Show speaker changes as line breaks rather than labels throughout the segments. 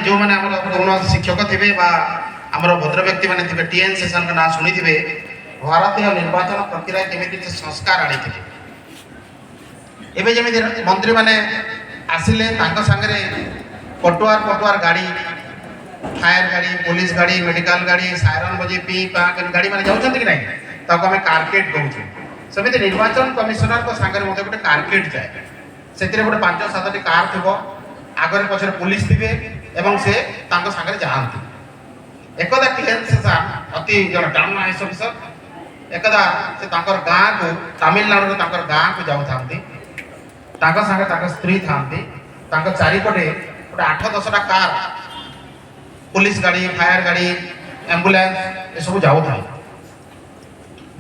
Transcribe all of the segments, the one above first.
जो मैंने पूर्ण शिक्षक थे आमर भद्र व्यक्ति मैंने थे टीएन सेशन का ना शुणी थे भारतीय निर्वाचन प्रक्रिया केमी संस्कार आनी थे एवं जमी मंत्री मैंने आसिले सांगे पटुआर पटुआर गाड़ी फायर गाड़ी पुलिस गाड़ी मेडिकल गाड़ी सायरन बजे पी गाड़ी मैंने जाऊँ कि नहीं ताको आम कारकेट कहूँ सेमती निर्वाचन कमिशनर को सांगे मत गोटे कारकेट जाए से गोटे 5-7 कार थी आगे पछे पुलिस थे एवं से सांगे जाती एकदा टीएन सेशन अति जन टाउन आईएएस अफिसर एकदा से गाँ को तमिलनाडु गाँ को जाऊँ सांगे स्त्री था चारिपटे गोटे 8-10टा कार पुलिस गाड़ी फायर गाड़ी एम्बुलेंस ये सब जाऊ था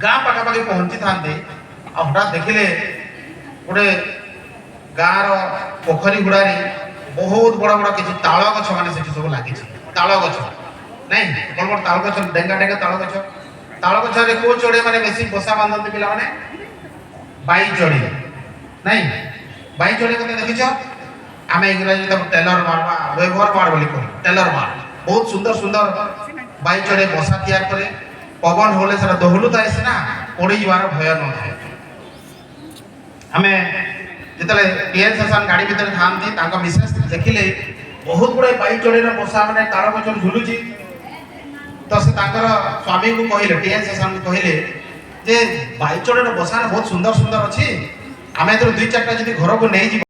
गाँ पाखापाखि पहुँची था हठात देखिले गोटे गाँव पोखरी गुड़ारी बहुत बड़ा बड़ा किसी ताल गछ मैंने सब लगी ताल गछ नहीं बड़ बड़ ताल गछ डेंगा डेंगा ताल गछ को चढ़े मैंने बेसी बसा बांधते पिला माने बाई चढ़ी नहीं बाई चढ़ी को देखिछ आम इंग्राजी टेलर मार वेवर मार बोली कह टेलर मार बहुत सुंदर सुंदर बाई चढ़े बसा तैयार करे पवन होले सर दहलु थाए सीना पड़ जावार भय न थाए आम जिते टीएन सेशन गाड़ी भितर था मिसेस देखिले बहुत गुड़ाई बाई चढ़े बसा मैंने तार गचर झुलुची तो से स्वामी को कहले टीएन सेशन को कहले जे बाई चढ़े बसा बहुत सुंदर सुंदर अच्छी आम 2-4टा घर को नहीं